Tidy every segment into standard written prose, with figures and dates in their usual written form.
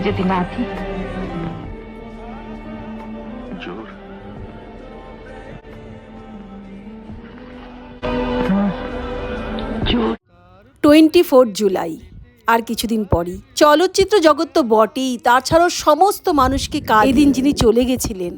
যদি না দিই। 24 জুলাই আর কিছুদিন পরই চলচ্চিত্র জগৎ তো বটেই, তাছাড়াও সমস্ত মানুষকে এদিন যিনি চলে গেছিলেন,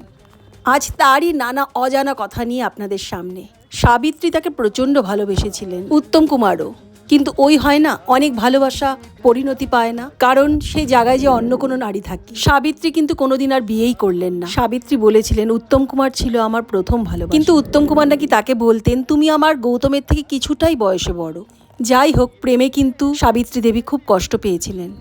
আজ তারই নানা অজানা কথা নিয়ে আপনাদের সামনে। সাবিত্রী তাকে প্রচণ্ড ভালোবেসেছিলেন, উত্তম কুমারও, কিন্তু ওই হয় না, অনেক ভালোবাসা পরিণতি পায় না, কারণ সেই জায়গায় যে অন্য কোনো নারী থাকে। সাবিত্রী কিন্তু কোনোদিন আর বিয়েই করলেন না। সাবিত্রী বলেছিলেন উত্তম কুমার ছিল আমার প্রথম ভালোবাসা, কিন্তু উত্তম কুমার নাকি তাকে বলতেন তুমি আমার গৌতমের থেকে কিছুটাই বয়সে বড়। যাই হোক, প্রেমে কিন্তু সাবিত্রী দেবী খুব কষ্ট পেয়েছিলেন।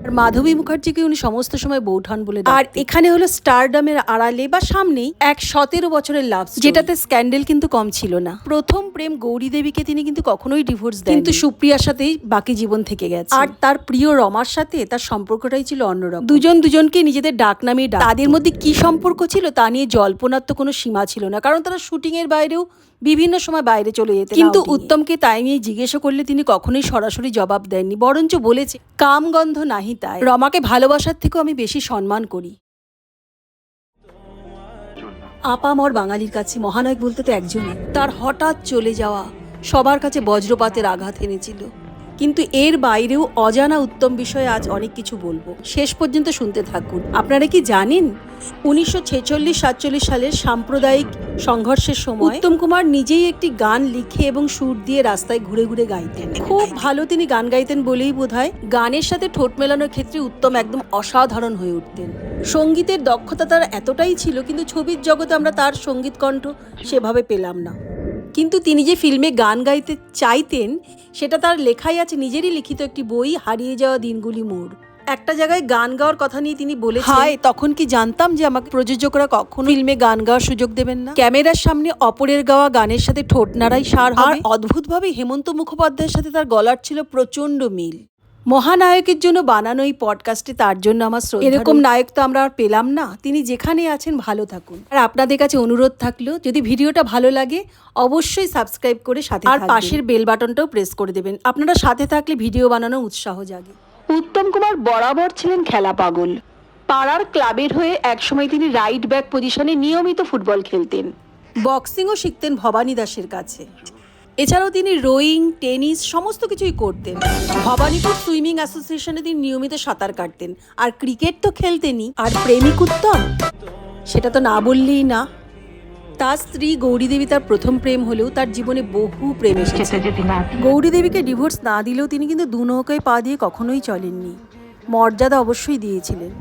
আর মাধবী মুখার্জিকে উনি সমস্ত সময় বৌঠান বলে ডাকতেন। আর এখানে হলো স্টারডামের আড়ালে বা সামনেই এক 17 বছরের লাভ, যেটাতে স্ক্যান্ডেল কিন্তু কম ছিল না। প্রথম প্রেম গৌরী দেবীকে তিনি কিন্তু কখনোই ডিভোর্স দেন, কিন্তু সুপ্রিয়ার সাথেই বাকি জীবন থেকে গেছে। আর তার প্রিয় রমার সাথে তার সম্পর্কটাই ছিল অন্যরকম। দুজন দুজনকে নিজেদের ডাক নামে ডাক। তাদের মধ্যে কি সম্পর্ক ছিল তা নিয়ে জল্পনার তো কোনো সীমা ছিল না, কারণ তারা শুটিং এর বাইরেও বিভিন্ন সময় বাইরে চলে যেতেন। কিন্তু উত্তমকে তাই নিয়ে জিজ্ঞাসা করলে তিনি কখনোই সরাসরি জবাব দেননি, বরঞ্চ বলেছে কাম গন্ধ নাহি তাই, রমাকে ভালোবাসার থেকেও আমি বেশি সম্মান করি। আপামর বাঙালির কাছে মহানায়ক বলতে তো একজনই, তার হঠাৎ চলে যাওয়া সবার কাছে বজ্রপাতের আঘাত এনেছিল। কিন্তু এর বাইরেও অজানা উত্তম বিষয়ে আজ অনেক কিছু বলবো, শেষ পর্যন্ত শুনতে থাকুন। আপনারা কি জানেন 1946-47 সালের সাম্প্রদায়িক সংঘর্ষের সময় উত্তম কুমার নিজেই একটি গান লিখে এবং সুর দিয়ে রাস্তায় ঘুরে ঘুরে গাইতেন। খুব ভালো তিনি গান গাইতেন বলেই বোধহয় গানের সাথে ঠোঁট মেলানোর ক্ষেত্রে উত্তম একদম অসাধারণ হয়ে উঠতেন। সঙ্গীতের দক্ষতা তার এতটাই ছিল, কিন্তু ছবির জগতে আমরা তার সঙ্গীত কণ্ঠ সেভাবে পেলাম না। কিন্তু তিনি যে ফিল্মে গান গাইতে চাইতেন সেটা তার লেখাই আছে, নিজেরই লিখিত একটি বই, হারিয়ে যাওয়া দিনগুলি মোড়। একটা জায়গায় গান গাওয়ার কথা নিয়ে তিনি বলেছেন, হায় তখন কি জানতাম যে আমাকে প্রযোজকরা কখনো ফিল্মে গান গাওয়ার সুযোগ দেবেন না। ক্যামেরার সামনে অপরের গাওয়া গানের সাথে ঠোঁট নাড়াই সার হবে। আর অদ্ভুতভাবে হেমন্ত মুখোপাধ্যায়ের সাথে তার গলার ছিল প্রচন্ড মিল। মহানায়কের জন্য বানানো এই পডকাস্টে তার জন্য আমার শ্রদ্ধা। এরকম নায়ক তো আমরা আর পেলাম না। তিনি যেখানে আছেন ভালো থাকুন। আর আপনাদের কাছে অনুরোধ থাকলো, যদি ভিডিওটা ভালো লাগে অবশ্যই সাবস্ক্রাইব করে সাথে আর পাশের বেল বাটনটাও প্রেস করে দেবেন। আপনারা সাথে থাকলে ভিডিও বানানোর উৎসাহ জাগে। উত্তম কুমার বরাবর ছিলেন খেলা পাগল। পাড়ার ক্লাবের হয়ে একসময় তিনি রাইট ব্যাক পজিশনে নিয়মিত ফুটবল খেলতেন। বক্সিংও শিখতেন ভবানী দাসের কাছে। এছাড়াও তিনি রোয়িং, টেনিস সমস্ত কিছুই করতেন। ভবানীপুর সুইমিং অ্যাসোসিয়েশনে তিনি নিয়মিত সাঁতার কাটতেন। আর ক্রিকেট তো খেলতেনই। আর প্রেমিক উত্তম, সেটা তো না বললেই না। তার স্ত্রী গৌরী দেবী তার প্রথম প্রেম হলেও তার জীবনে বহু প্রেম এসেছে। গৌরী দেবীকে ডিভোর্স না দিলেও তিনি কিন্তু দু নৌকায় পা দিয়ে কখনোই চলেননি। মর্যাদা অবশ্যই দিয়েছিলেন।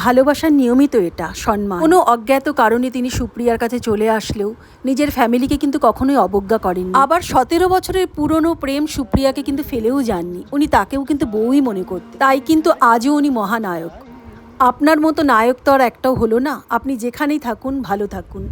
ভালোবাসার নিয়মিত এটা সম্মান। কোনো অজ্ঞাত কারণে তিনি সুপ্রিয়ার কাছে চলে আসলেও নিজের ফ্যামিলিকে কিন্তু কখনোই অবজ্ঞা করেননি। আবার 17 বছরের পুরনো প্রেম সুপ্রিয়াকে কিন্তু ফেলেও যাননি, উনি তাকেও কিন্তু বউই মনে করতেন। তাই কিন্তু আজও উনি মহানায়ক। আপনার মতো নায়ক তো আর একটাও হলো না। আপনি যেখানেই থাকুন ভালো থাকুন।